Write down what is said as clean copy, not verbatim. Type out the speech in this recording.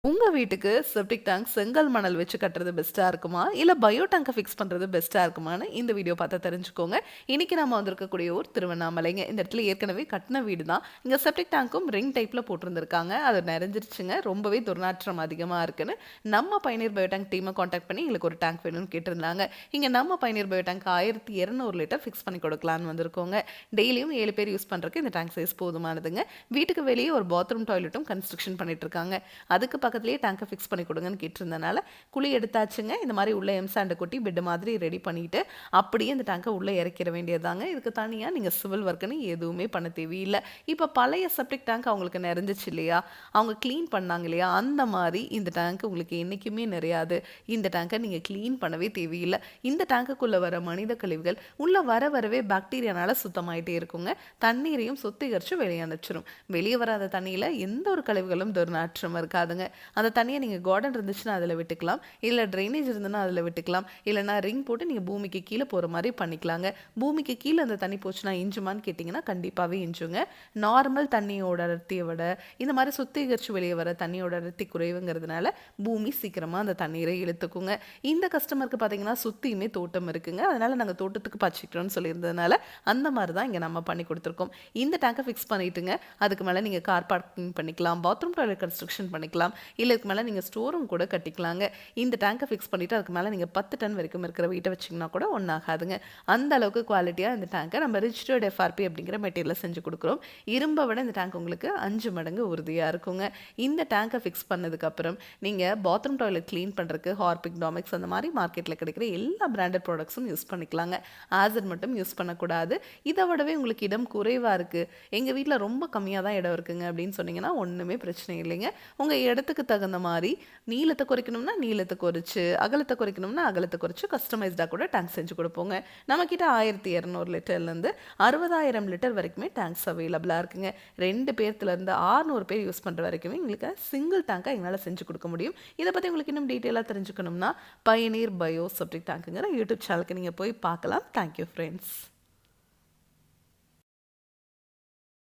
உங்க வீட்டுக்கு septic tank செங்கல் மணல் வச்சு கட்டுறது பெஸ்ட்டா இருக்குமா? இல்ல பயோ டேங்க ஃபிக்ஸ் பண்றது பெஸ்ட்டா இருக்குமான்னு இந்த வீடியோ பார்த்தா தெரிஞ்சுக்கோங்க. இன்னைக்கு நம்ம வந்திருக்கக்கூடிய ஊர் திருவண்ணாமலைங்க. இந்த இடத்துல ஏற்கனவே கட்டின வீடு தான். இங்க செப்டிக் டேங்க்கும் ரிங் டைப்ல போட்டிருந்திருக்காங்க. அது நிறைஞ்சிருச்சுங்க. ரொம்பவே துர்நாற்றம் அதிகமா இருக்குன்னு நம்ம பயனீர் பயோ டேங்க் டீமை காண்டாக்ட் பண்ணி எங்களுக்கு ஒரு டேங்க் வேணும்னு கேட்டிருந்தாங்க. இங்க நம்ம பயனீர் பயோ டேங்க் 1200 லிட்டர் ஃபிக்ஸ் பண்ணி கொடுக்கலான்னு வந்திருக்கோங்க. டெய்லியும் 7 பேர் யூஸ் பண்றதுக்கு இந்த டேங்க் சைஸ் போதுமானதுங்க. வீட்டுக்கு வெளியே ஒரு பாத்ரூம் டாய்லெட்டும் கன்ஸ்ட்ரக்ஷன் பண்ணிட்டு இருக்காங்க. அதுக்கு பக்கத்துலேயே டேங்கை ஃபிக்ஸ் பண்ணி கொடுங்கன்னு கேட்டிருந்தனால குழி எடுத்தாச்சுங்க. இந்த மாதிரி உள்ள எம்சாண்டை கொட்டி பெட் மாதிரி ரெடி பண்ணிவிட்டு அப்படியே இந்த டேங்கை உள்ளே இறக்கிற வேண்டியதாங்க. இதுக்கு தனியாக நீங்கள் சிவில் ஒர்க்குன்னு எதுவுமே பண்ண தேவையில்லை. இப்போ பழைய செப்டிக் டேங்க் அவங்களுக்கு நிறைஞ்சிச்சு இல்லையா, அவங்க க்ளீன் பண்ணாங்க இல்லையா, அந்த மாதிரி இந்த டேங்க் உங்களுக்கு என்றைக்குமே நிறையாது. இந்த டேங்கை நீங்கள் க்ளீன் பண்ணவே தேவையில்லை. இந்த டேங்குக்குள்ளே வர மனித கழிவுகள் உள்ளே வரவே பாக்டீரியானால சுத்தமாயிட்டே இருக்குங்க. தண்ணீரையும் சுத்திகரித்து வெளியே அனுப்பிச்சிடும். வெளியே வராத தண்ணியில் எந்த ஒரு கழிவுகளும் துர்நாற்றம் இருக்காதுங்க. அந்த தண்ணியை நீங்கள் கார்டன் இருந்துச்சுன்னா அதில் விட்டுக்கலாம், இல்லை ட்ரைனேஜ் இருந்ததுன்னா அதில் விட்டுக்கலாம், இல்லைனா ரிங் போட்டு நீங்கள் பூமிக்கு கீழே போகிற மாதிரி பண்ணிக்கலாங்க. பூமிக்கு கீழே அந்த தண்ணி போச்சுன்னா இஞ்சுமான்னு கேட்டிங்கன்னா கண்டிப்பாகவே இஞ்சுங்க. நார்மல் தண்ணியோட அடர்த்தியை விட இந்த மாதிரி சுத்திகரித்து வெளியே வர தண்ணியோட அடர்த்தி குறைவுங்கிறதுனால பூமி சீக்கிரமாக அந்த தண்ணீரை இழுத்துக்குங்க. இந்த கஸ்டமருக்கு பார்த்தீங்கன்னா சுற்றியுமே தோட்டம் இருக்குங்க. அதனால் நாங்கள் தோட்டத்துக்கு பச்சிக்கிறோன்னு சொல்லியிருந்ததுனால அந்த மாதிரி தான் இங்கே நம்ம பண்ணி கொடுத்துருக்கோம். இந்த டேங்கை ஃபிக்ஸ் பண்ணிட்டுங்க அதுக்கு மேலே நீங்கள் கார் பார்க்கிங் பண்ணிக்கலாம், பாத்ரூம் டாய்லெட் கன்ஸ்ட்ரக்ஷன் பண்ணிக்கலாம், இல்லை இதுக்கு மேலே நீங்கள் ஸ்டோரும் கூட கட்டிக்கலாங்க. இந்த டேங்கை ஃபிக்ஸ் பண்ணிவிட்டு அதுக்கு மேலே நீங்கள் 10 டன் வரைக்கும் இருக்கிற வீட்டை வச்சிங்கன்னா கூட ஒன்றாகாதுங்க. அந்த அளவுக்கு குவாலிட்டியாக இந்த டேங்கை நம்ம ரிஜிஸ்டர்ட் எஃப்ஆர்பி அப்படிங்கிற மெட்டீரியலை செஞ்சு கொடுக்குறோம். இரும்பை விட இந்த டேங்க் உங்களுக்கு 5 மடங்கு உறுதியாக இருக்குங்க. இந்த டேங்கை ஃபிக்ஸ் பண்ணதுக்கப்புறம் நீங்கள் பாத்ரூம் டாய்லெட் க்ளீன் பண்ணுறதுக்கு ஹார்பிக், டாமிக்ஸ் அந்த மாதிரி மார்க்கெட்டில் கிடைக்கிற எல்லா பிராண்டட் ப்ராடக்ட்ஸும் யூஸ் பண்ணிக்கலாங்க. ஆசிட் மட்டும் யூஸ் பண்ணக்கூடாது. இதை விடவே உங்களுக்கு இடம் குறைவாக இருக்குது, எங்கள் வீட்டில் ரொம்ப கம்மியாக தான் இடம் இருக்குங்க அப்படின்னு சொன்னீங்கன்னா ஒன்றுமே பிரச்சனை இல்லைங்க. உங்கள் இடத்துக்கு தகுந்த மாதிரி நீளத்தை குறைக்கணும்னா நீளத்தை குறைச்சு, அகலத்தை குறைக்கணும்னா அகலத்தை குறைச்சு கஸ்டமைஸ்டாக கூட டேங்க் செஞ்சு கொடுப்போங்க. நம்மக்கிட்ட 1200 லிட்டர்லேருந்து 60,000 லிட்டர் வரைக்குமே டேங்க்ஸ் அவைலபிளாக இருக்குங்க. 2 பேர்த்துலேருந்து 600 பேர் யூஸ் பண்ணுற வரைக்குமே எங்களுக்கு சிங்கிள் டேங்காக எங்களால் செஞ்சு கொடுக்க முடியும். இதை பற்றி உங்களுக்கு இன்னும் டீட்டெயிலாக தெரிஞ்சுக்கணும்னா பயனீர் பயோ செப்டிக் டேங்க்குங்கிற யூடியூப் சேனலுக்கு நீங்கள் போய் பார்க்கலாம். Thank you friends.